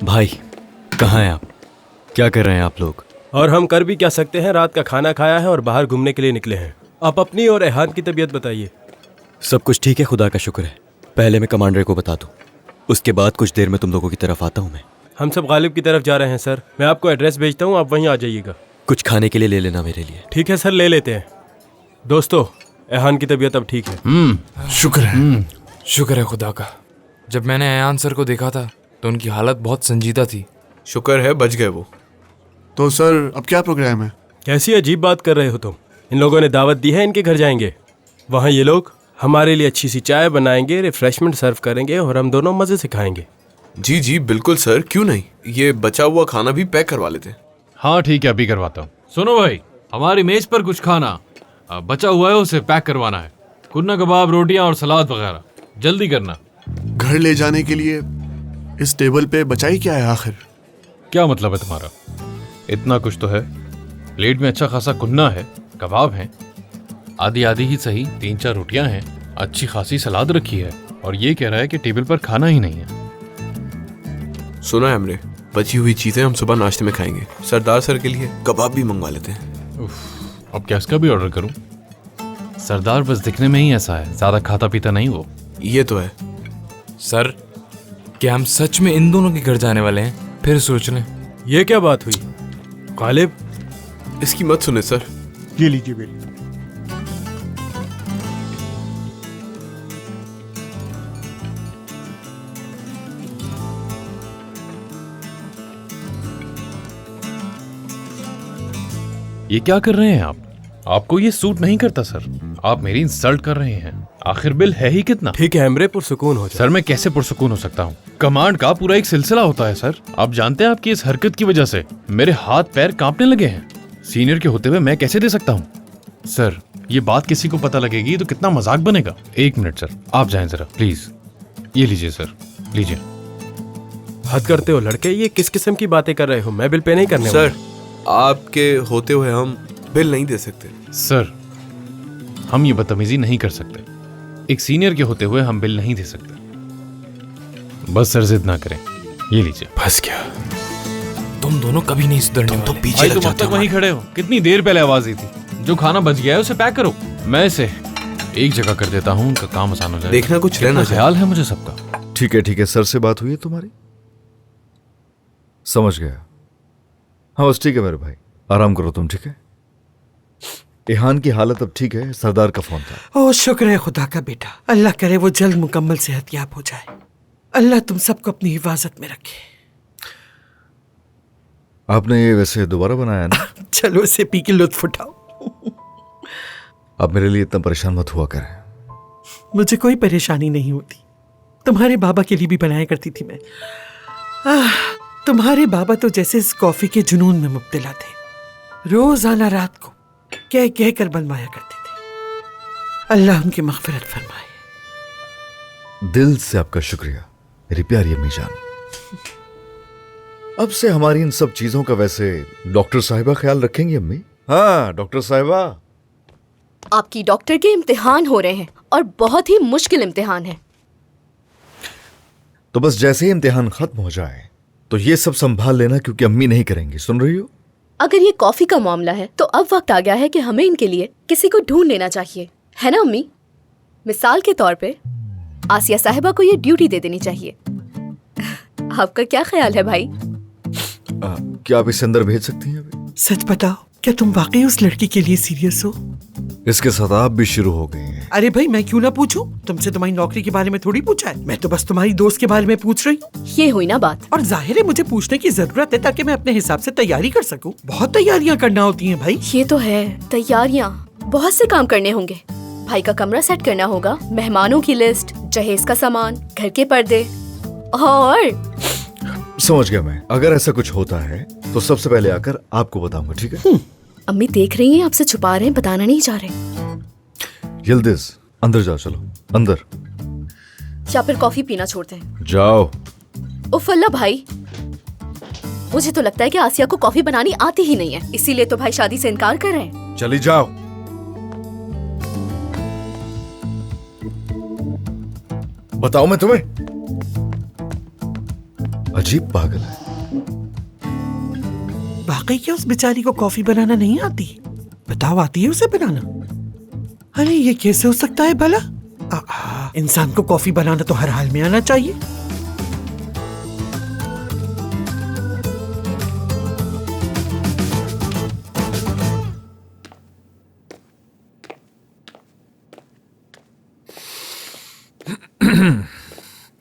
भाई कहाँ हैं आप? क्या कर रहे हैं आप लोग? और हम कर भी क्या सकते हैं, रात का खाना खाया है और बाहर घूमने के लिए निकले हैं। आप अपनी और एहान की तबीयत बताइए। सब कुछ ठीक है, खुदा का शुक्र है। पहले मैं कमांडर को बता दूं, उसके बाद कुछ देर में तुम लोगों की तरफ आता हूं मैं। हम सब गालिब की तरफ जा रहे हैं सर। मैं आपको एड्रेस भेजता हूँ, आप वहीं आ जाइएगा। कुछ खाने के लिए ले लेना मेरे लिए। ठीक है सर, ले लेते हैं। दोस्तों, एहान की तबीयत अब ठीक है। शुक्र है खुदा का। जब मैंने अयान सर को देखा था तो उनकी हालत बहुत संजीदा थी। शुक्र है बच गए वो। तो सर अब क्या प्रोग्राम है? कैसी अजीब बात कर रहे हो तुम। इन लोगों ने दावत दी है, इनके घर जाएंगे। वहाँ ये लोग हमारे लिए अच्छी सी चाय बनाएंगे, रिफ्रेशमेंट सर्व करेंगे और हम दोनों मजे से खाएंगे। जी जी बिल्कुल सर, क्यों नहीं। ये बचा हुआ खाना भी पैक करवा लेते। हाँ ठीक है, अभी करवाता हूँ। सुनो भाई, हमारी मेज पर कुछ खाना बचा हुआ है, उसे पैक करवाना है। कुन्ना कबाब, रोटियां और सलाद वगैरह। जल्दी करना। घर ले जाने के लिए इस टेबल पे बचाई क्या है आखिर? क्या मतलब है तुम्हारा? इतना कुछ तो है। प्लेट में अच्छा खासा कुन्ना है, कबाब है, आधी आधी ही सही 3-4 रोटियां हैं, अच्छी खासी सलाद रखी है, और ये कह रहा है कि टेबल पर खाना ही नहीं है। सुना है हमने, बची हुई चीजें हम सुबह नाश्ते में खाएंगे। सरदार सर के लिए कबाब भी मंगवा लेते हैं। अब क्या इसका भी ऑर्डर करूं? सरदार बस दिखने में ही ऐसा है, ज्यादा खाता पीता नहीं वो। ये तो है सर, क्या हम सच में इन दोनों के घर जाने वाले हैं? फिर सोच लें। ये क्या बात हुई गालिब? इसकी मत सुने सर। ये लीजिए बिल। ये क्या कर रहे हैं आप? आपको ये सूट नहीं करता सर। आप मेरी इंसल्ट कर रहे हैं। आखिर बिल है ही कितना? ठीक है हमरे, पुरसुकून हो जाए। सर मैं कैसे पुरसुकून हो सकता हूँ? कमांड का पूरा एक सिलसिला होता है सर। आप जानते हैं आपकी इस हरकत की वजह से मेरे हाथ पैर कांपने लगे हैं। सीनियर के होते हुए मैं कैसे दे सकता हूँ? सर ये बात किसी को पता लगेगी तो कितना मजाक बनेगा। 1 मिनट सर, आप जाएं जरा प्लीज। ये लीजिए सर, लीजिए। हद करते हो लड़के, ये किस किस्म की बातें कर रहे हो? मैं बिल पे नहीं करने सर आपके होते हुए हम बिल नहीं दे सकते। सर हम ये बदतमीजी नहीं कर सकते। एक सीनियर के होते हुए हम बिल नहीं दे सकते। बस सर जिद ना करें। ये लीजिए। फंस गया। तुम दोनों कभी नहीं सुधरने वाले। तो पीछे भाई लग तुम अब जाते तक हो। वहीं खड़े हो। कितनी देर पहले आवाज दी थी। जो खाना बच गया है उसे पैक करो। मैं इसे एक जगह कर देता हूँ, उनका काम आसान हो जाएगा। देखना कुछ रहना चाहिए। ख्याल है मुझे सबका। ठीक है, सर से बात हुई है तुम्हारी? समझ गया। हाँ बस ठीक है मेरे भाई, आराम करो तुम, ठीक है? एहान की हालत अब ठीक है, सरदार का फोन था। ओ शुक्र है खुदा का बेटा, अल्लाह करे वो जल्द मुकम्मल सेहतयाब हो जाए। अल्लाह तुम सबको अपनी हिफाजत में रखे। आपने ये वैसे दोबारा बनाया ना? चलो इसे पी के लुत्फ उठाओ। आप मेरे लिए इतना परेशान मत हुआ करें। मुझे कोई परेशानी नहीं होती। तुम्हारे बाबा के लिए भी बनाया करती थी मैं। तुम्हारे बाबा तो जैसे इस कॉफी के जुनून में मुब्तला थे। रोजाना रात को कह कह कर बनवाया करते थे। अल्लाह उनकी मग़फ़िरत फरमाए। दिल से आपका शुक्रिया मेरी प्यारी अम्मी जान। अब से हमारी इन सब चीजों का वैसे डॉक्टर साहिबा ख्याल रखेंगी अम्मी? हाँ डॉक्टर साहिबा। आपकी डॉक्टर के इम्तिहान हो रहे हैं और बहुत ही मुश्किल इम्तिहान है। तो बस जैसे ही इम्तिहान खत्म हो जाए तो ये सब संभाल लेना, क्योंकि अम्मी नहीं करेंगी। सुन रही हो? अगर ये कॉफी का मामला है तो अब वक्त आ गया है कि हमें इनके लिए किसी को ढूंढ लेना चाहिए, है ना अम्मी? मिसाल के तौर पे आसिया साहिबा को ये ड्यूटी दे देनी चाहिए। आपका क्या ख्याल है भाई? क्या आप इसे अंदर भेज सकती हैं अभी? सच बताओ, क्या तुम वाकई उस लड़की के लिए सीरियस हो? इसके साथ आप भी शुरू हो गए हैं। अरे भाई मैं क्यों ना पूछूं? तुमसे तुम्हारी नौकरी के बारे में थोड़ी पूछा है। मैं तो बस तुम्हारी दोस्त के बारे में पूछ रही हूँ। ये हुई ना बात। और जाहिर है मुझे पूछने की जरूरत है ताकि मैं अपने हिसाब से तैयारी कर सकूं। बहुत तैयारियां करना होती हैं भाई। ये तो है, तैयारियां बहुत से काम करने होंगे। भाई का कमरा सेट करना होगा, मेहमानों की लिस्ट, जहेज का सामान, घर के पर्दे और समझ गया मैं। अगर ऐसा कुछ होता है तो सबसे पहले आकर आपको बताऊंगा, ठीक है? अम्मी देख रही हैं, आपसे छुपा रहे हैं, बताना नहीं चाह रहे। यिल्दिज अंदर जाओ, चलो अंदर। या फिर कॉफी पीना छोड़ते हैं? जाओ। उफ अल्लाह भाई, मुझे तो लगता है कि आसिया को कॉफी बनानी आती ही नहीं है, इसीलिए तो भाई शादी से इनकार कर रहे हैं। चली जाओ। बताओ मैं तुम्हें। अजीब पागल है। वाकई क्या उस बेचारी को कॉफी बनाना नहीं आती? बताओ, आती है उसे बनाना? अरे ये कैसे हो सकता है भला? इंसान को कॉफी बनाना तो हर हाल में आना चाहिए।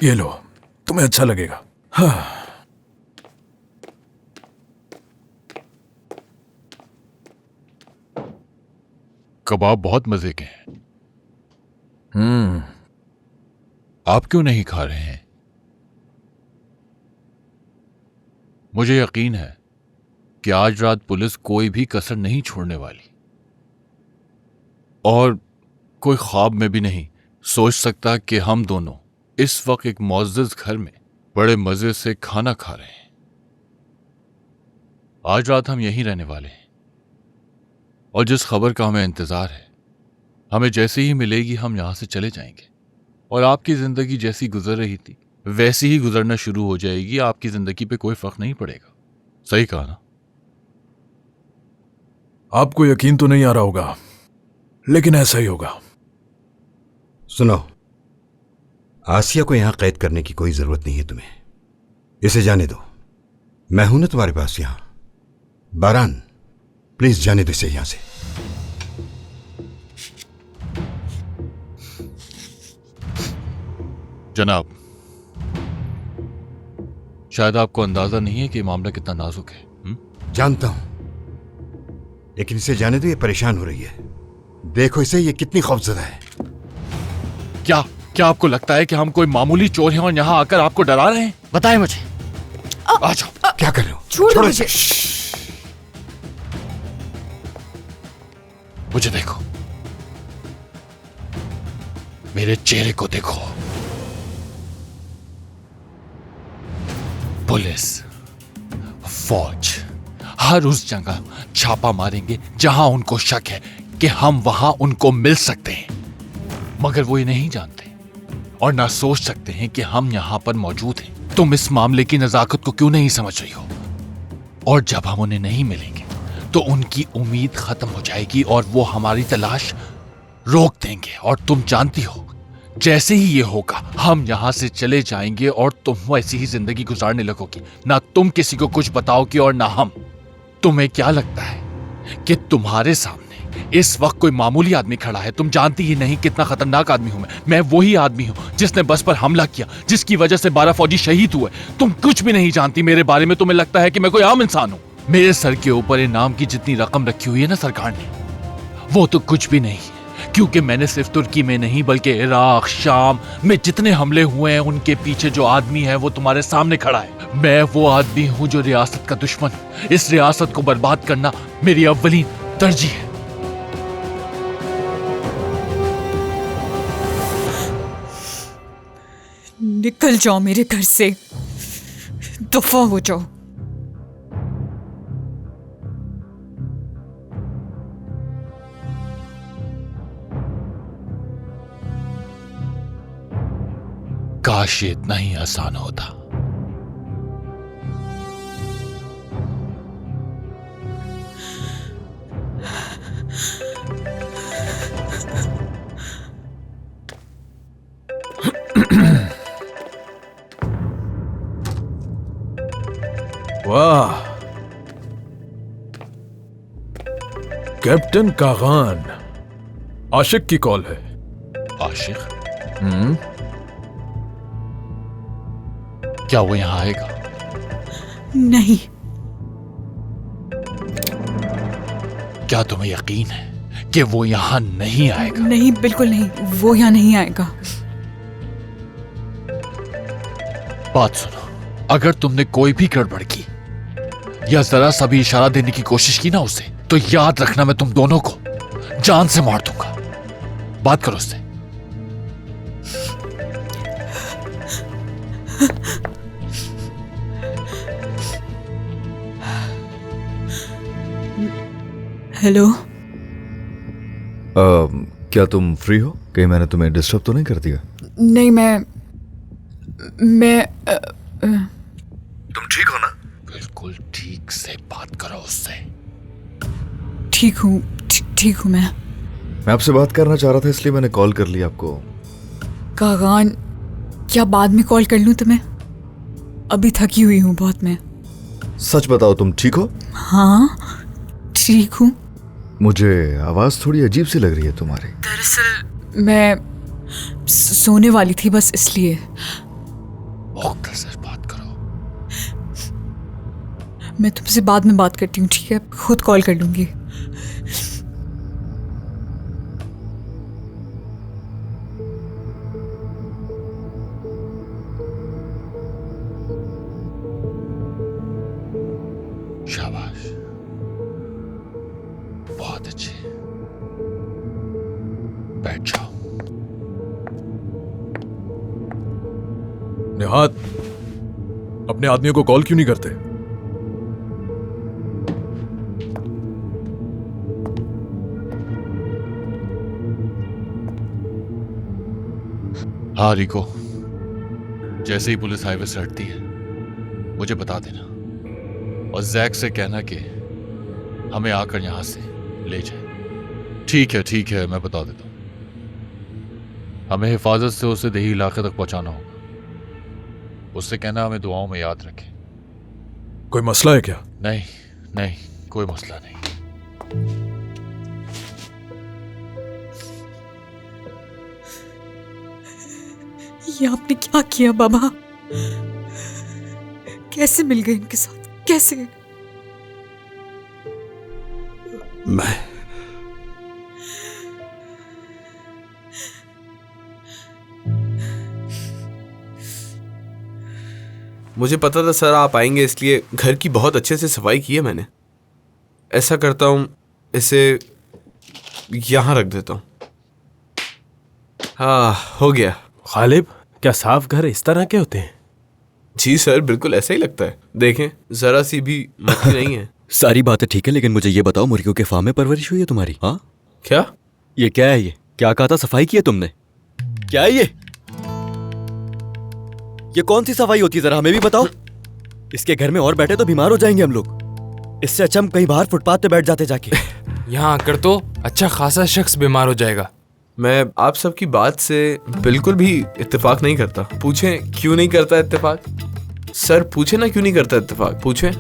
ये लो, तुम्हें अच्छा लगेगा। हाँ। कबाब बहुत मजे के हैं। आप क्यों नहीं खा रहे हैं? मुझे यकीन है कि आज रात पुलिस कोई भी कसर नहीं छोड़ने वाली, और कोई ख्वाब में भी नहीं सोच सकता कि हम दोनों इस वक्त एक मुअज़्ज़ज़ घर में बड़े मजे से खाना खा रहे हैं। आज रात हम यहीं रहने वाले हैं, और जिस खबर का हमें इंतजार है, हमें जैसे ही मिलेगी हम यहां से चले जाएंगे, और आपकी जिंदगी जैसी गुजर रही थी वैसी ही गुजरना शुरू हो जाएगी। आपकी जिंदगी पे कोई फर्क नहीं पड़ेगा। सही कहा ना? आपको यकीन तो नहीं आ रहा होगा, लेकिन ऐसा ही होगा। सुनो, आसिया को यहां कैद करने की कोई जरूरत नहीं है तुम्हें। इसे जाने दो, मैं हूं ना तुम्हारे पास यहां। बारान, प्लीज जाने दो इसे यहां से। जनाब, शायद आपको अंदाजा नहीं है कि मामला कितना नाजुक है। जानता हूं, लेकिन इसे जाने दो, ये परेशान हो रही है। देखो इसे, ये कितनी खौफजदा है। क्या आपको लगता है कि हम कोई मामूली चोर हैं और यहां आकर आपको डरा रहे हैं? बताएं मुझे। आ जाओ। क्या कर रहे हो? छोड़ो मुझे। मुझे देखो, मेरे चेहरे को देखो। पुलिस, फौज हर उस जगह छापा मारेंगे जहां उनको शक है कि हम वहां उनको मिल सकते हैं, मगर वो ये नहीं जानते और ना सोच सकते हैं कि हम यहां पर मौजूद हैं। तुम इस मामले की नजाकत को क्यों नहीं समझ रही हो? और जब हम उन्हें नहीं मिलेंगे तो उनकी उम्मीद खत्म हो जाएगी और वो हमारी तलाश रोक देंगे। और तुम जानती हो, जैसे ही ये होगा हम यहां से चले जाएंगे और तुम वैसी ही जिंदगी गुजारने लगोगी। ना तुम किसी को कुछ बताओगी और ना हम। तुम्हें क्या लगता है कि तुम्हारे सामने इस वक्त कोई मामूली आदमी खड़ा है? तुम जानती ही नहीं कितना खतरनाक आदमी हूं मैं वही आदमी हूं जिसने बस पर हमला किया, जिसकी वजह से 12 फौजी शहीद हुए। तुम कुछ भी नहीं जानती मेरे बारे में। तुम्हें लगता है कि मैं कोई आम इंसान हूं। मेरे सर के ऊपर इनाम की जितनी रकम रखी हुई है ना सरकार ने, वो तो कुछ भी नहीं, क्योंकि मैंने सिर्फ तुर्की में नहीं बल्कि इराक, शाम में जितने हमले हुए हैं उनके पीछे जो आदमी है वो तुम्हारे सामने खड़ा है। मैं वो आदमी हूं जो रियासत का दुश्मन। इस रियासत को बर्बाद करना मेरी अव्वलीन तरजीह है। निकल जाओ मेरे घर से, दफा हो जाओ। काश ये इतना ही आसान होता। वाह, कैप्टन कागान, आशिक की कॉल है। आशिक? क्या वो यहां आएगा? नहीं। क्या तुम्हें यकीन है कि वो यहां नहीं आएगा? नहीं, बिल्कुल नहीं, वो यहां नहीं आएगा। बात सुनो, अगर तुमने कोई भी गड़बड़ की या जरा सा भी इशारा देने की कोशिश की ना उसे, तो याद रखना मैं तुम दोनों को जान से मार दूंगा। बात करो उससे। हेलो। क्या तुम फ्री हो? कहीं मैंने तुम्हें डिस्टर्ब तो नहीं कर दिया? नहीं, मैं बिल्कुल ठीक से बात करो उससे। ठीक हूँ, ठीक हूँ मैं। आपसे बात करना चाह रहा था इसलिए मैंने कॉल कर लिया आपको। कागान, क्या बाद में कॉल कर लूँ तुम्हें? अभी थकी हुई हूँ बहुत मैं। सच बताओ, तुम ठीक हो? हाँ ठीक हूँ। मुझे आवाज थोड़ी अजीब सी लग रही है तुम्हारी। दरअसल मैं सोने वाली थी बस इसलिए। डॉक्टर से बात करो। मैं तुमसे बाद में बात करती हूँ, ठीक है? खुद कॉल कर लूंगी। शाबाश, बहुत अच्छे। बैठ जाओ। निहाद, अपने आदमियों को कॉल क्यों नहीं करते? हाँ रिको, जैसे ही पुलिस हाईवे से हटती है मुझे बता देना, और जैक से कहना कि हमें आकर यहां से ले जाए। ठीक है, मैं बता देता हूं। हमें हिफाजत से उसे देही इलाके तक पहुंचाना होगा। उससे कहना हमें दुआओं में याद रखे। कोई मसला है क्या? नहीं, कोई मसला नहीं। ये आपने क्या किया बाबा? कैसे मिल गए इनके साथ? कैसे? मैं मुझे पता था सर आप आएंगे, इसलिए घर की बहुत अच्छे से सफाई की है मैंने। ऐसा करता हूं, इसे यहां रख देता हूं। हाँ, हो गया। गालिब, क्या साफ घर इस तरह के होते हैं? जी सर, बिल्कुल ऐसा ही लगता है। देखें, जरा सी भी मक्खी नहीं है। सारी बातें ठीक है, लेकिन मुझे ये बताओ, मुर्गियों के फार्म में परवरिश हुई है तुम्हारी? हाँ क्या? ये क्या है? ये क्या कहा था? सफाई की है तुमने? क्या है ये कौन सी सफाई होती है? जरा हमें भी बताओ। इसके घर में और बैठे तो बीमार हो जाएंगे हम लोग। इससे अच्छा हम कहीं बाहर फुटपाथ पे बैठ जाते जाके। यहाँ आकर तो अच्छा खासा शख्स बीमार हो जाएगा। मैं आप सबकी बात से बिल्कुल भी इत्तेफाक नहीं करता। पूछें क्यों नहीं करता इत्तेफाक? सर पूछे ना क्यों नहीं करता इत्तेफाक, पूछें।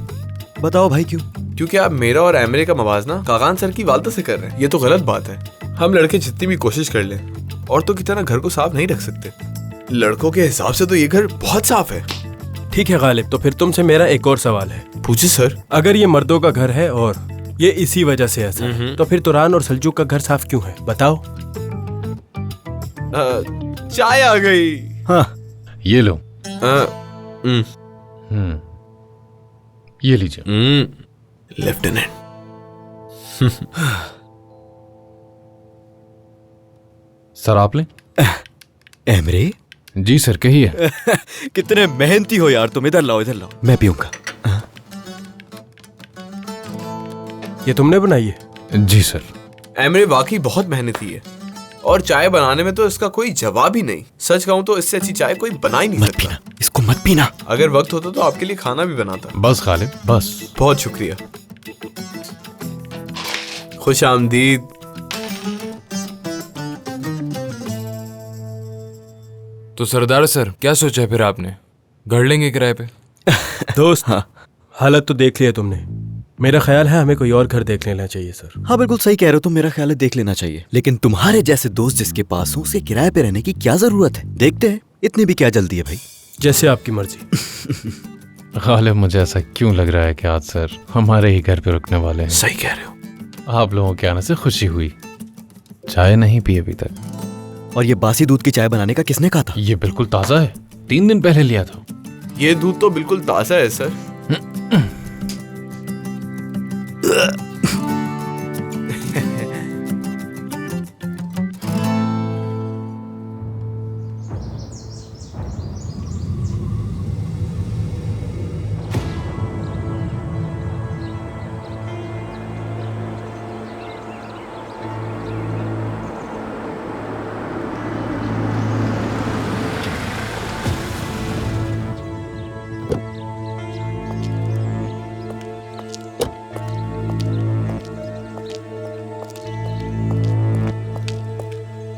बताओ भाई क्यों? क्योंकि आप मेरा और एमरे का मवाजना कागान सर की वालदा से कर रहे हैं। ये तो गलत बात है। हम लड़के जितनी भी कोशिश कर लें, औरतों की तरह घर को साफ नहीं रख सकते। लड़कों के हिसाब से तो ये घर बहुत साफ है। ठीक है गालिब, तो फिर तुमसे मेरा एक और सवाल है। पूछे सर। अगर ये मर्दों का घर है और ये इसी वजह से ऐसा है, तो फिर तुरान और सल्जूक का घर साफ क्यों है? बताओ। चाय आ गई। हाँ ये लो। ये लीजिए। लेफ्टिनेंट। सर आप लें। एमरे? जी सर, कहिए। कितने मेहनती हो यार तुम। इधर लाओ, इधर लाओ, मैं पीऊंगा। ये तुमने बनाई है? जी सर। एमरे वाकई बहुत मेहनती है, और चाय बनाने में तो इसका कोई जवाब ही नहीं। सच कहूं तो इससे अच्छी चाय कोई बना ही नहीं सकता। पीना, इसको मत पीना। अगर वक्त होता तो आपके लिए खाना भी बनाता। बस गालिब, बस। बहुत शुक्रिया। खुश आमदीद। तो सरदार सर, क्या सोचा है फिर आपने? घर लेंगे किराए पे? दोस्त, हालत तो देख लिया तुमने। मेरा ख्याल है हमें कोई और घर देख लेना चाहिए सर। हाँ बिल्कुल सही कह रहे हो तुम। मेरा ख्याल है देख लेना चाहिए, लेकिन तुम्हारे जैसे दोस्त जिसके पास हो उसे किराए पे रहने की क्या जरूरत है? देखते हैं, इतनी भी क्या जल्दी है भाई। जैसे आपकी मर्जी। गालिब, मुझे ऐसा क्यों लग रहा है कि आज सर हमारे ही घर पे रुकने वाले हैं। सही कह रहे हो। आप लोगों के आने से खुशी हुई। चाय नहीं पी अभी तक। और ये बासी दूध की चाय बनाने का किसने कहा था? ये बिल्कुल ताजा है, 3 दिन पहले लिया था। ये दूध तो बिल्कुल ताजा है सर।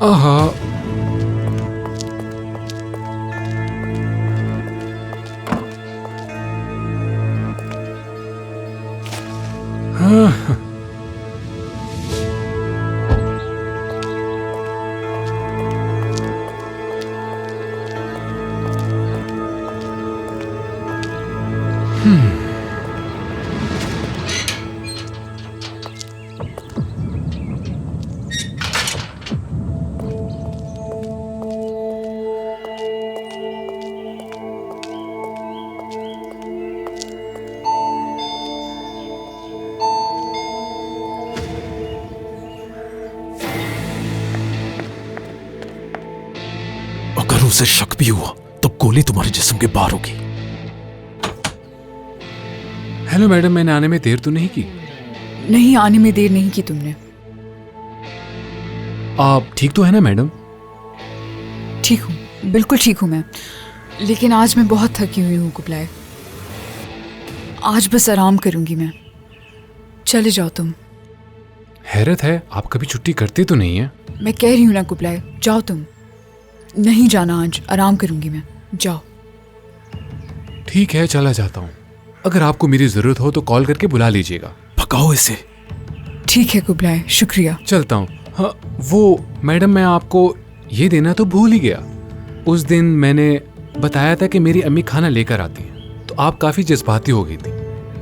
आहा, हाँ। अगर उसे शक भी हुआ तो गोली तुम्हारे जिस्म के बाहर होगी। हेलो मैडम, मैंने आने में देर तो नहीं की? नहीं, आने में देर नहीं की तुमने। आप ठीक तो है ना मैडम? ठीक हूँ, बिल्कुल ठीक हूँ मैं। लेकिन आज मैं बहुत थकी हुई हूँ कुबलाई। आज बस आराम करूंगी मैं। चले जाओ तुम। हैरत है, आप कभी छुट्टी करते तो नहीं है। मैं कह रही हूँ ना कुबलाई, जाओ तुम। नहीं जाना आज, आराम करूंगी मैं। जाओ। ठीक है, चला जाता हूँ। अगर आपको मेरी जरूरत हो तो कॉल करके बुला लीजिएगा। भगाओ इसे। ठीक है कुबलाई, शुक्रिया। चलता हूँ। हाँ, वो मैडम, मैं आपको ये देना तो भूल ही गया। उस दिन मैंने बताया था कि मेरी अम्मी खाना लेकर आती हैं, तो आप काफ़ी जज्बाती हो गई थी,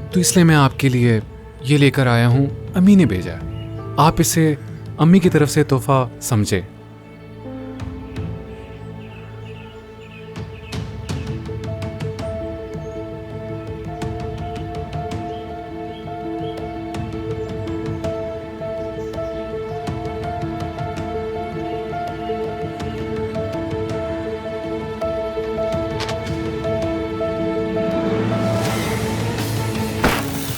तो इसलिए मैं आपके लिए ये लेकर आया हूँ। अम्मी ने भेजा है, आप इसे अम्मी की तरफ से तोहफा समझे।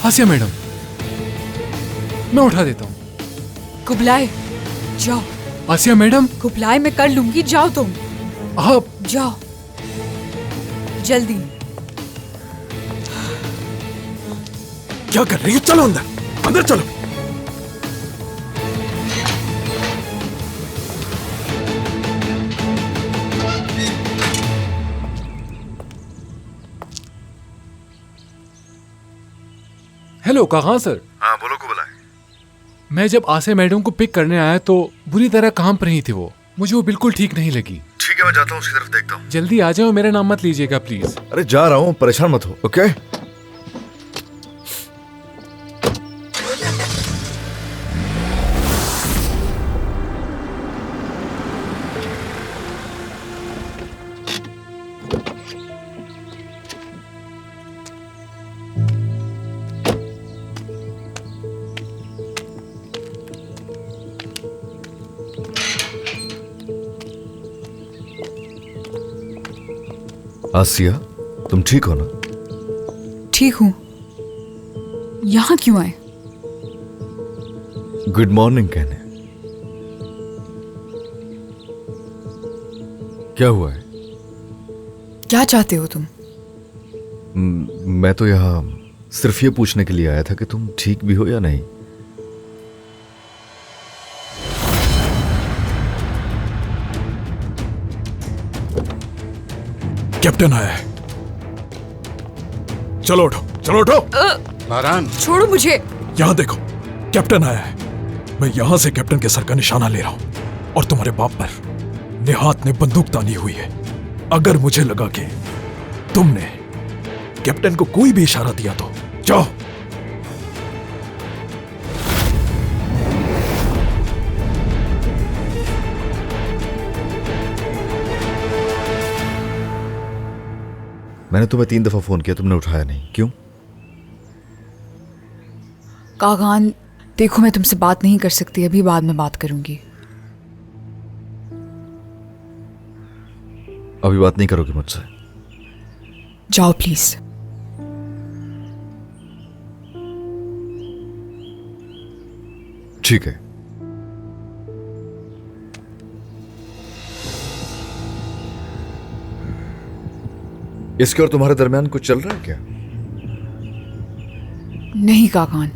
आसिया मैडम, मैं उठा देता हूँ। कुबलाई, जाओ। आसिया मैडम। कुबलाई, मैं कर लूंगी, जाओ तुम। आप जाओ जल्दी। क्या कर रही हो? चलो अंदर, अंदर चलो। हेलो काका सर। हाँ बोलो को बुलाए। मैं जब आसिया मैडम को पिक करने आया तो बुरी तरह कांप रही थी वो। मुझे वो बिल्कुल ठीक नहीं लगी। ठीक है, मैं जाता हूँ, उसकी तरफ देखता हूँ। जल्दी आ जाओ, मेरा नाम मत लीजिएगा प्लीज। अरे जा रहा हूँ, परेशान मत हो। ओके। आसिया, तुम ठीक हो ना? ठीक हूँ। यहाँ क्यों आए? गुड मॉर्निंग कहने। क्या हुआ है? क्या चाहते हो तुम? मैं तो यहाँ सिर्फ ये पूछने के लिए आया था कि तुम ठीक भी हो या नहीं। कैप्टन आया है। चलो उठो, चलो उठो। बारान, छोड़ो मुझे। यहां देखो, कैप्टन आया है। मैं यहां से कैप्टन के सर का निशाना ले रहा हूं और तुम्हारे बाप पर निहात ने बंदूक तानी हुई है। अगर मुझे लगा कि तुमने कैप्टन को कोई भी इशारा दिया तो जाओ। मैंने तुम्हें 3 दफा फोन किया, तुमने उठाया नहीं, क्यों? कागान, देखो मैं तुमसे बात नहीं कर सकती अभी, बाद में बात करूंगी। अभी बात नहीं करोगे मुझसे? जाओ प्लीज। ठीक है। इसके और तुम्हारे दरमियान कुछ चल रहा है क्या? नहीं काकान।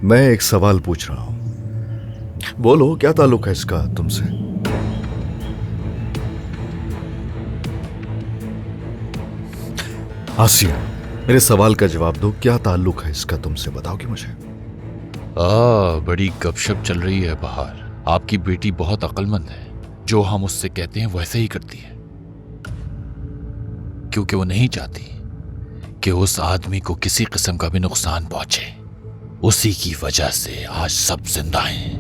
मैं एक सवाल पूछ रहा हूं, बोलो क्या ताल्लुक है इसका तुमसे? आसिया, मेरे सवाल का जवाब दो, क्या ताल्लुक है इसका तुमसे? बताओगे मुझे? बड़ी गपशप चल रही है बाहर। आपकी बेटी बहुत अक्लमंद है, जो हम उससे कहते हैं वैसे ही करती है, क्योंकि वो नहीं चाहती कि उस आदमी को किसी किस्म का भी नुकसान पहुंचे। उसी की वजह से आज सब जिंदा हैं।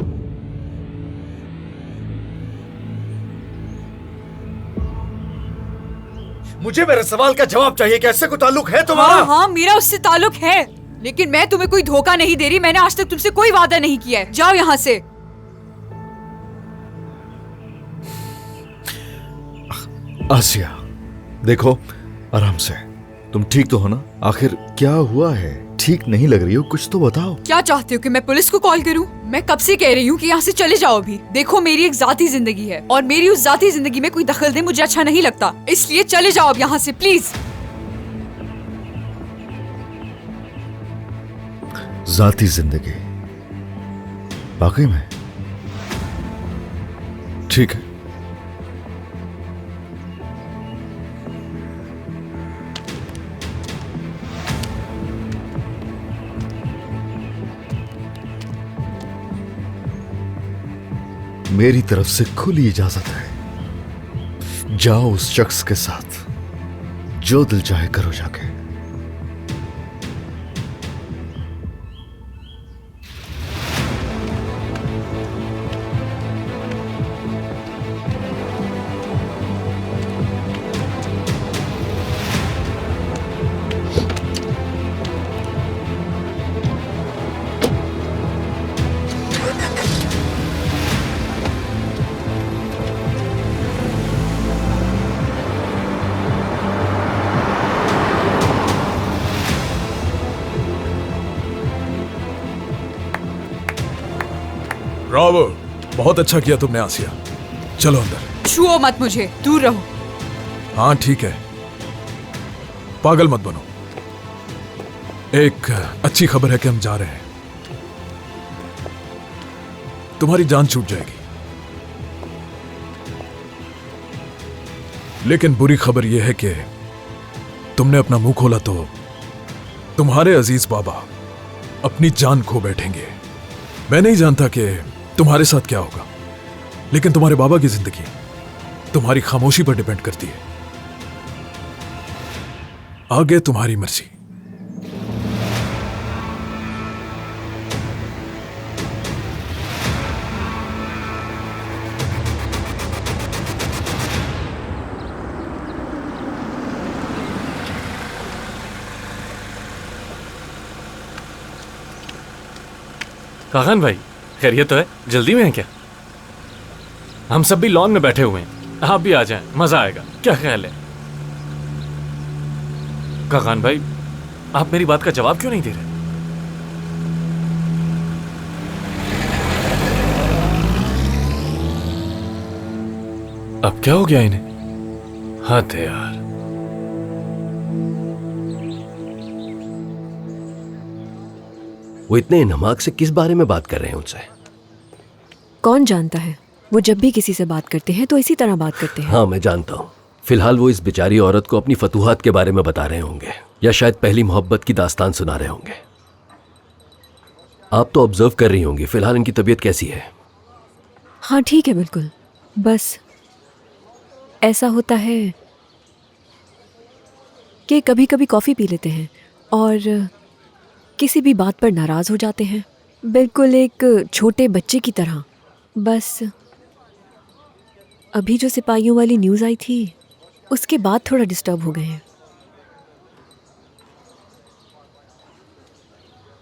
मुझे मेरे सवाल का जवाब चाहिए, कैसे कोई ताल्लुक है तुम्हारा? हाँ हाँ, मेरा उससे ताल्लुक है, लेकिन मैं तुम्हें कोई धोखा नहीं दे रही। मैंने आज तक तुमसे कोई वादा नहीं किया है। जाओ यहाँ से। आसिया देखो, आराम से। तुम ठीक तो हो ना? आखिर क्या हुआ है? ठीक नहीं लग रही हो, कुछ तो बताओ। क्या चाहते हो कि मैं पुलिस को कॉल करूं? मैं कब से कह रही हूँ कि यहाँ से चले जाओ अभी। देखो, मेरी एक जाती जिंदगी है और मेरी उस जाती जिंदगी में कोई दखल दे मुझे अच्छा नहीं लगता, इसलिए चले जाओ अब यहाँ से प्लीज। जाती जिंदगी? वाकई में? ठीक है। मेरी तरफ से खुली इजाजत है। जाओ उस शख्स के साथ, जो दिल चाहे करो जाके। ब्रावो, बहुत अच्छा किया तुमने आसिया। चलो अंदर। छुओ मत मुझे, दूर रहो। हाँ ठीक है, पागल मत बनो। एक अच्छी खबर है कि हम जा रहे हैं। तुम्हारी जान छूट जाएगी, लेकिन बुरी खबर यह है कि तुमने अपना मुंह खोला तो तुम्हारे अजीज बाबा अपनी जान खो बैठेंगे। मैं नहीं जानता कि तुम्हारे साथ क्या होगा, लेकिन तुम्हारे बाबा की जिंदगी तुम्हारी खामोशी पर डिपेंड करती है। आगे तुम्हारी मर्जी। कागन भाई, खैरियत तो है? जल्दी में है क्या? हम सब भी लॉन में बैठे हुए हैं, आप भी आ जाएं, मजा आएगा। क्या ख्याल है? कागन भाई, आप मेरी बात का जवाब क्यों नहीं दे रहे? अब क्या हो गया इन्हें? हद है यार। वो इतने नमाक से किस बारे में बात कर रहे हैं उनसे? कौन जानता है, वो जब भी किसी से बात करते हैं तो इसी तरह बात करते हैं। हाँ मैं जानता हूँ। फिलहाल वो इस बेचारी औरत को अपनी फतूहात के बारे में बता रहे होंगे, या शायद पहली मोहब्बत की दास्तान सुना रहे होंगे। आप तो ऑब्जर्व कर रही होंगी। फिलहाल इनकी तबीयत कैसी है? हाँ ठीक है, बिल्कुल। बस ऐसा होता है कि कभी कभी कॉफ़ी पी लेते हैं और किसी भी बात पर नाराज़ हो जाते हैं, बिल्कुल एक छोटे बच्चे की तरह। बस अभी जो सिपाहियों वाली न्यूज़ आई थी, उसके बाद थोड़ा डिस्टर्ब हो गए हैं।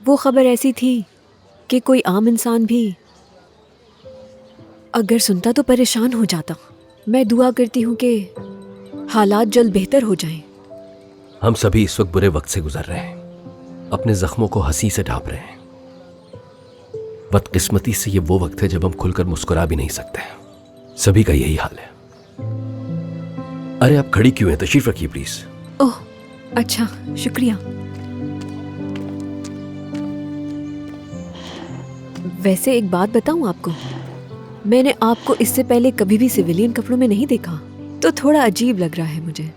वो खबर ऐसी थी कि कोई आम इंसान भी अगर सुनता तो परेशान हो जाता। मैं दुआ करती हूँ कि हालात जल्द बेहतर हो जाएं। हम सभी इस वक्त बुरे वक्त से गुजर रहे हैं, अपने जख्मों को हंसी से ढांप रहे हैं। बदकिस्मती से ये वो वक्त है जब हम खुलकर मुस्कुरा भी नहीं सकते। सभी का यही हाल है। अरे आप खड़ी क्यों हैं? तशरीफ रखिए प्लीज। ओह अच्छा, शुक्रिया। वैसे एक बात बताऊं आपको, मैंने आपको इससे पहले कभी भी सिविलियन कपड़ों में नहीं देखा, तो थोड़ा अजीब लग रहा है मुझे।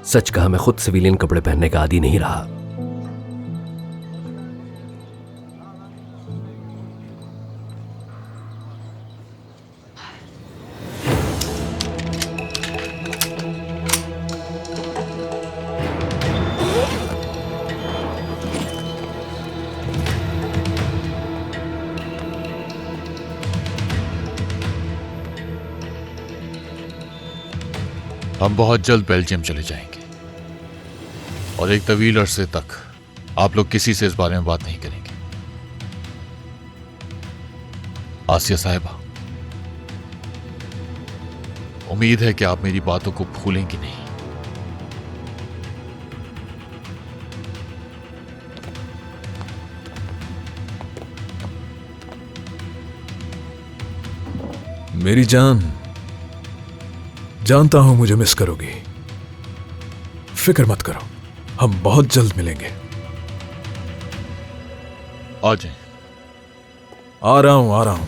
सच कहा, मैं खुद सिविलियन कपड़े पहनने का आदी नहीं रहा। हम बहुत जल्द बेल्जियम चले जाएंगे और एक तवील अरसे तक आप लोग किसी से इस बारे में बात नहीं करेंगे। आसिया साहिबा, उम्मीद है कि आप मेरी बातों को भूलेंगी नहीं। मेरी जान, जानता हूं मुझे मिस करोगी। फिक्र मत करो, हम बहुत जल्द मिलेंगे। आ जाए। आ रहा हूं, आ रहा हूं।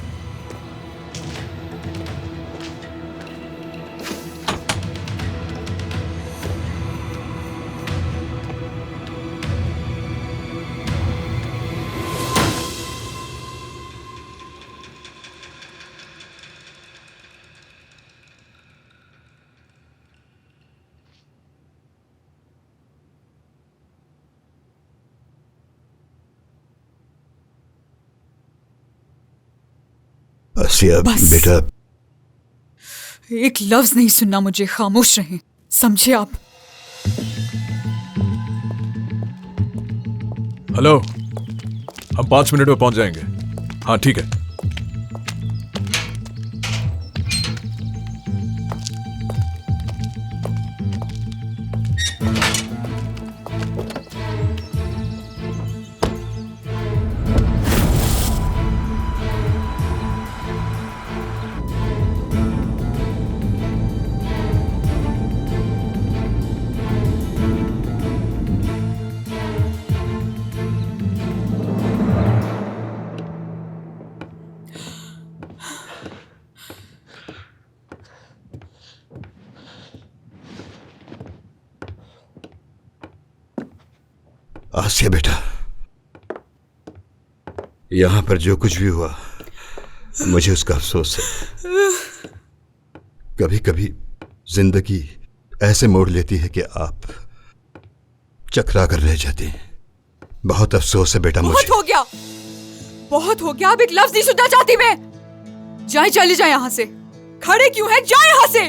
आसिया बेटा, एक लफ्ज नहीं सुनना मुझे, खामोश रहें, समझे आप? हेलो, हम 5 मिनट में पहुंच जाएंगे। हाँ ठीक है। आसिया बेटा, यहां पर जो कुछ भी हुआ मुझे उसका अफसोस है। कभी कभी जिंदगी ऐसे मोड़ लेती है कि आप चकरा कर रह जाते हैं। बहुत अफसोस है बेटा मुझे। बहुत हो गया, बहुत हो गया। अब एक लफ्ज नहीं सुनना चाहती मैं। जाए, चले जाए यहां से। खड़े क्यों हैं? जाए यहां से।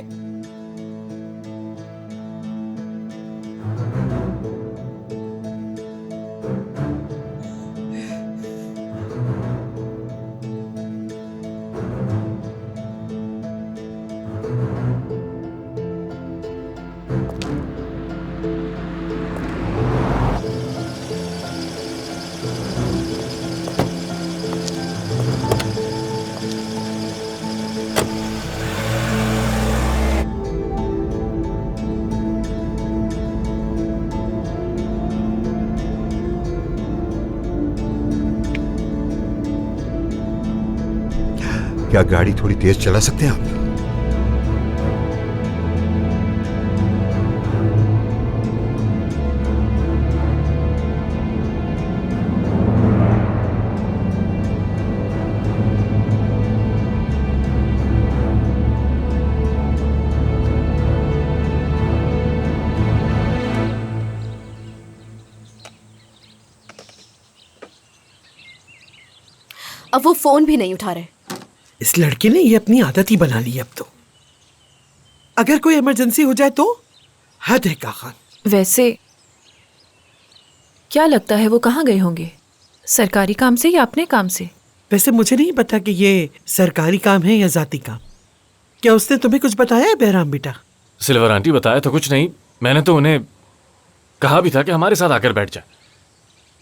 क्या गाड़ी थोड़ी तेज चला सकते हैं आप? अब वो फोन भी नहीं उठा रहे। इस लड़के ने ये अपनी आदत ही बना ली। अब तो अगर कोई इमरजेंसी हो जाए तो हद है काका। वैसे क्या लगता है वो कहाँ गए होंगे? सरकारी काम से या अपने काम से? वैसे मुझे नहीं पता कि ये सरकारी काम है या जाती काम। क्या उसने तुम्हें कुछ बताया है बहराम बेटा? सिल्वर आंटी बताया तो कुछ नहीं। मैंने तो उन्हें कहा भी था कि हमारे साथ आकर बैठ जाए,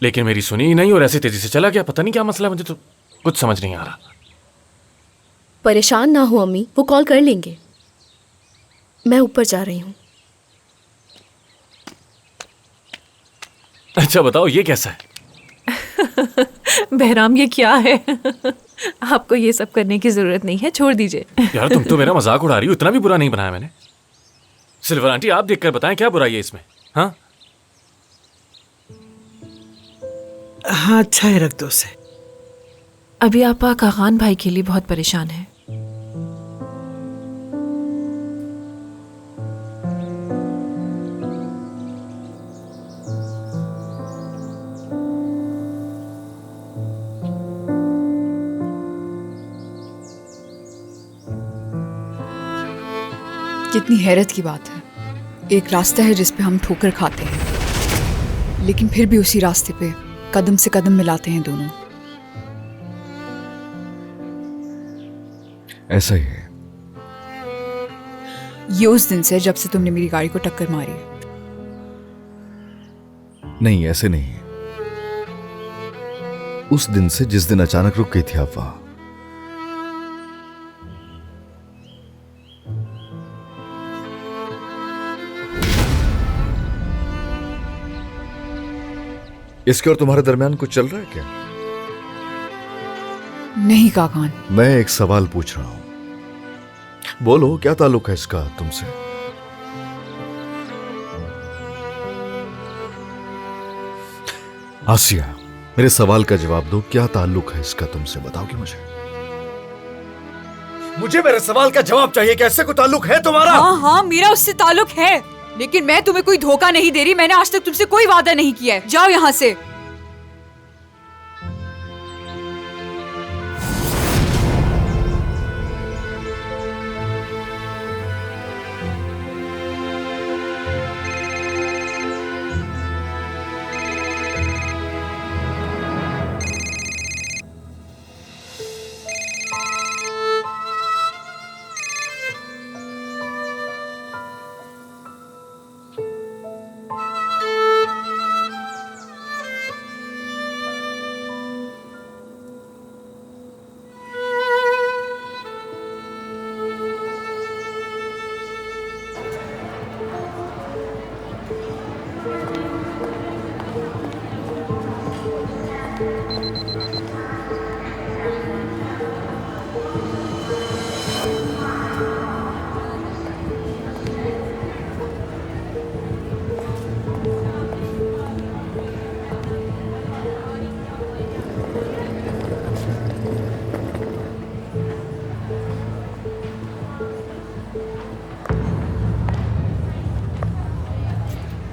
लेकिन मेरी सुनी ही नहीं और ऐसे तेजी से चला गया। पता नहीं क्या मसला है, मुझे तो कुछ समझ नहीं आ रहा। परेशान ना हो अम्मी, वो कॉल कर लेंगे। मैं ऊपर जा रही हूँ। अच्छा बताओ, ये कैसा है? बहराम, ये क्या है? आपको ये सब करने की जरूरत नहीं है, छोड़ दीजिए। यार तुम तो मेरा मजाक उड़ा रही हो, इतना भी बुरा नहीं बनाया मैंने। सिल्वर आंटी आप देखकर बताएं क्या बुराई है इसमें। हाँ हाँ अच्छा है, रख दो उसे। अभी आपा कागान भाई के लिए बहुत परेशान है। कितनी हैरत की बात है, एक रास्ता है जिस पे हम ठोकर खाते हैं, लेकिन फिर भी उसी रास्ते पे कदम से कदम मिलाते हैं दोनों। ऐसा ही है। ये उस दिन से जब से तुमने मेरी गाड़ी को टक्कर मारी। नहीं, ऐसे नहीं। उस दिन से जिस दिन अचानक रुक गई थी आप वहां। इसके और तुम्हारे दरमियान कुछ चल रहा है क्या? नहीं काकान। मैं एक सवाल पूछ रहा हूं, बोलो क्या ताल्लुक है इसका तुमसे? आसिया, मेरे सवाल का जवाब दो, क्या ताल्लुक है इसका तुमसे? बताओगे मुझे मेरे सवाल का जवाब चाहिए। कैसे कोई ताल्लुक है तुम्हारा? हाँ हाँ, मेरा उससे ताल्लुक है, लेकिन मैं तुम्हें कोई धोखा नहीं दे रही। मैंने आज तक तुमसे कोई वादा नहीं किया है। जाओ यहां से।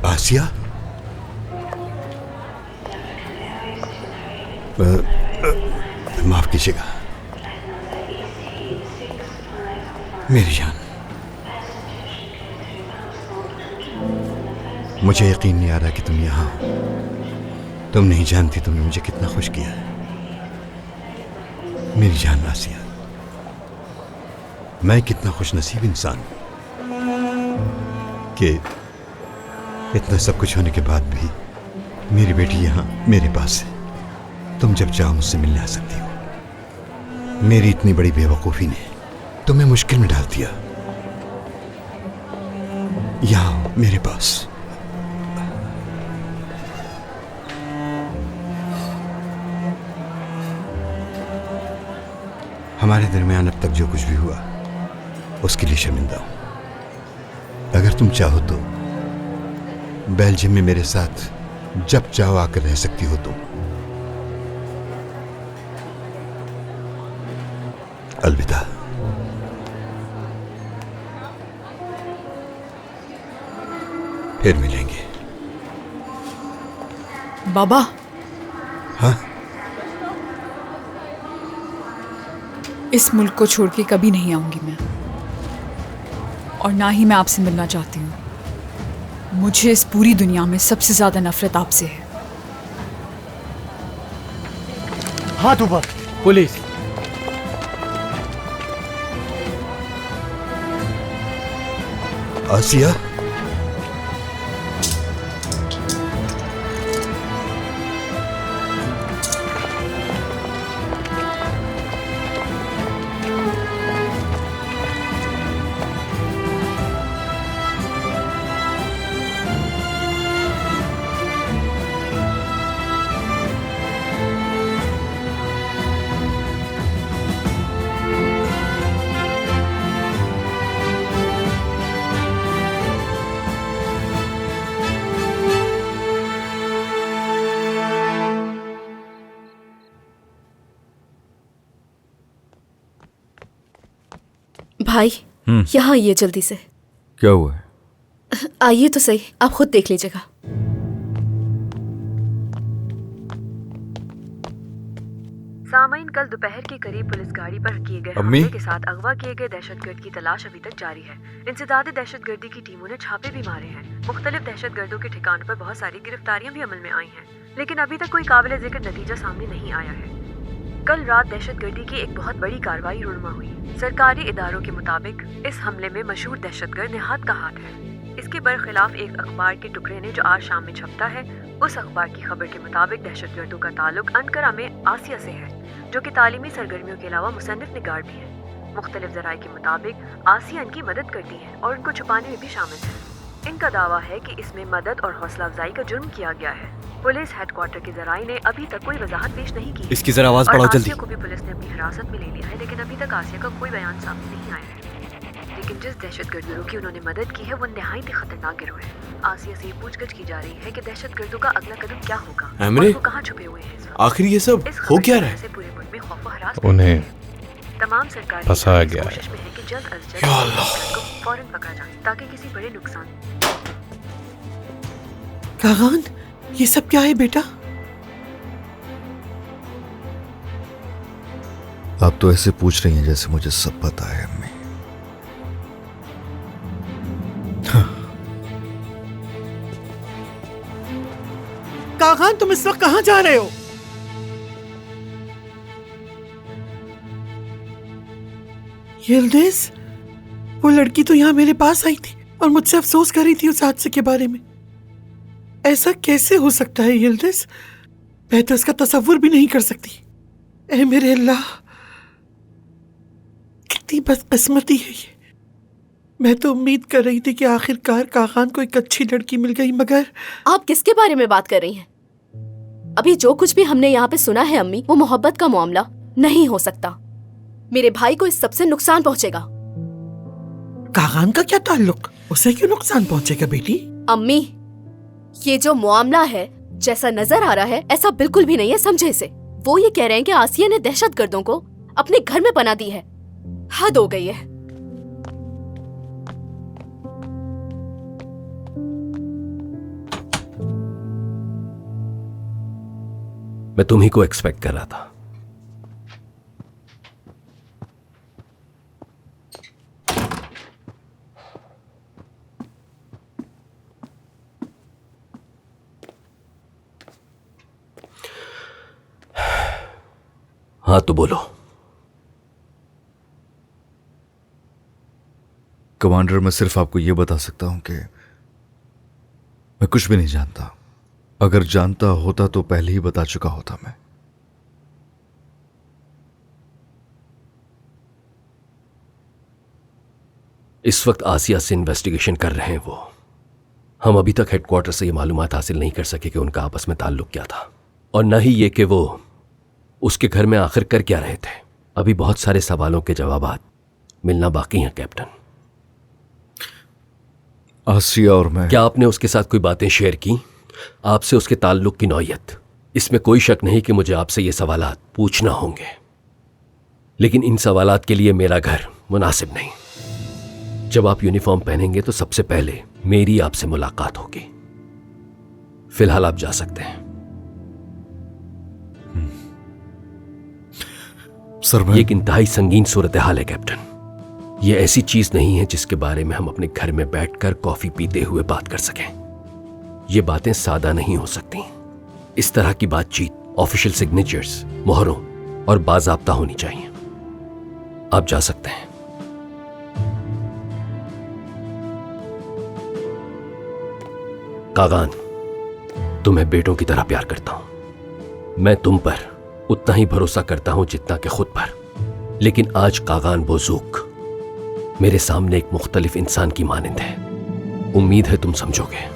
आसिया, माफ कीजिएगा मेरी जान, मुझे यकीन नहीं आ रहा कि तुम यहां हो। तुम नहीं जानती तुमने मुझे कितना खुश किया है मेरी जान आसिया। मैं कितना खुशनसीब इंसान कि इतना सब कुछ होने के बाद भी मेरी बेटी यहां मेरे पास है। तुम जब चाहो मुझसे मिलने आ सकती हो। मेरी इतनी बड़ी बेवकूफी ने तुम्हें मुश्किल में डाल दिया। यहां मेरे पास। हमारे दरमियान अब तक जो कुछ भी हुआ उसके लिए शर्मिंदा हूं। अगर तुम चाहो तो बेल्जियम में मेरे साथ जब चाहो आकर रह सकती हो तुम। अलविदा। फिर मिलेंगे। बाबा। हाँ? इस मुल्क को छोड़ के कभी नहीं आऊंगी मैं, और ना ही मैं आपसे मिलना चाहती हूँ। मुझे इस पूरी दुनिया में सबसे ज्यादा नफरत आपसे है। हाथ ऊपर। पुलिस। आसिया, भाई यहाँ आइए जल्दी से। क्या हुआ है? आइए तो सही, आप खुद देख लीजिएगा। सामाइन, कल दोपहर के करीब पुलिस गाड़ी पर किए गए अम्मी? हमले के साथ अगवा किए गए दहशतगर्द की तलाश अभी तक जारी है। इंसदाद दहशतगर्दी की टीमों ने छापे भी मारे हैं। मुख्तलिफ दहशतगर्दों के ठिकानों पर बहुत सारी गिरफ्तारियां भी अमल में आई हैं, लेकिन अभी तक कोई काबिल जिक्र नतीजा सामने नहीं आया है। कल रात दहशतगर्दी की एक बहुत बड़ी कार्रवाई रूनुमा हुई। सरकारी इदारों के मुताबिक इस हमले में मशहूर दहशतगर्द निहात का हाथ है। इसके बरखिलाफ एक अखबार के टुकड़े ने जो आज शाम में छपता है, उस अखबार की खबर के मुताबिक दहशतगर्दों का ताल्लुक अनकरा में आसिया से है, जो कि तालीमी सरगर्मियों के अलावा मुसन्निफ निगार भी है। मुख्तलिफ ज़राए के मुताबिक आसिया इनकी मदद करती है और उनको छुपाने में भी शामिल है। इनका दावा है कि इसमें मदद और हौसला अफजाई का जुर्म किया गया है। पुलिस हेडक्वार्टर के ज़राए ने अभी तक कोई वजाहत पेश नहीं की। इसकी जरा आवाज बढ़ाओ जल्दी। आसिया को भी पुलिस ने अपनी हिरासत में ले लिया है, लेकिन अभी तक आसिया का कोई बयान सामने नहीं आया है। लेकिन जिस दहशतगर्दों की उन्होंने मदद की है वो निहायत ही खतरनाक गिरोह है। आसिया से पूछगछ की जा रही है कि दहशतगर्दों का अगला कदम क्या होगा एमरे, और वो कहाँ छुपे हुए हैं। आखिर ये सब हो क्या रहा है? पूरे मुल्क में खौफ व हरास उन्हें तमाम सरकारी फंसाया गया है। कोशिश में है कि जल्द अज जल्द को फौरन पकड़ा जाए ताकि किसी बड़े नुकसान। कागान, ये सब क्या है बेटा? आप तो ऐसे पूछ रही हैं जैसे मुझे सब पता है अम्मी। कागान, तुम इस वक्त कहाँ जा रहे हो? यिल्दिज़, वो लड़की तो यहाँ मेरे पास आई थी और मुझसे अफसोस कर रही थी उस हादसे के बारे में। ऐसा कैसे हो सकता है यिल्दिज़? मैं तो इसका तसव्वुर भी नहीं कर सकती। ऐ मेरे अल्लाह, कितनी बदकिस्मती है ये। मैं तो उम्मीद कर रही थी कि आखिरकार कागान को एक अच्छी लड़की मिल गई, मगर आप किसके बारे में बात कर रही हैं? अभी जो कुछ भी हमने यहाँ पे सुना है अम्मी, वो मोहब्बत का मामला नहीं हो सकता। मेरे भाई को इस सबसे नुकसान पहुंचेगा। कागान का क्या ताल्लुक? उसे क्यों नुकसान पहुंचेगा बेटी? अम्मी, ये जो मामला है जैसा नजर आ रहा है ऐसा बिल्कुल भी नहीं है, समझे इसे। वो ये कह रहे हैं कि आसिया ने दहशतगर्दों को अपने घर में पनाह दी है। हद हो गई है। मैं तुम्ही को एक्सपेक्ट कर रहा था। हाँ तो बोलो। कमांडर, मैं सिर्फ आपको यह बता सकता हूं कि मैं कुछ भी नहीं जानता। अगर जानता होता तो पहले ही बता चुका होता मैं। इस वक्त आसिया से इन्वेस्टिगेशन कर रहे हैं वो। हम अभी तक हेडक्वार्टर से ये मालूमात हासिल नहीं कर सके कि उनका आपस में ताल्लुक क्या था, और न ही ये कि वो उसके घर में आखिर कर क्या रहे थे। अभी बहुत सारे सवालों के जवाब मिलना बाकी हैं कैप्टन। आसिया और मैं, क्या आपने उसके साथ कोई बातें शेयर की? आपसे उसके ताल्लुक की नौयत? इसमें कोई शक नहीं कि मुझे आपसे ये सवालात पूछना होंगे, लेकिन इन सवालात के लिए मेरा घर मुनासिब नहीं। जब आप यूनिफॉर्म पहनेंगे तो सबसे पहले मेरी आपसे मुलाकात होगी। फिलहाल आप जा सकते हैं। सर, मैं... ये एक इंतहाई संगीन सूरत हाल है कैप्टन। ये ऐसी चीज नहीं है जिसके बारे में हम अपने घर में बैठकर कॉफी पीते हुए बात कर सकें। ये बातें सादा नहीं हो सकती। इस तरह की बातचीत ऑफिशियल सिग्नेचर्स, मोहरों और बाज़ाब्ता होनी चाहिए। आप जा सकते हैं। कागान, तुम्हें बेटों की तरह प्यार करता हूं। मैं तुम पर उतना ही भरोसा करता हूं जितना कि खुद पर। लेकिन आज कागान बोजूक मेरे सामने एक मुख्तलिफ इंसान की मानिंद है। उम्मीद है तुम समझोगे।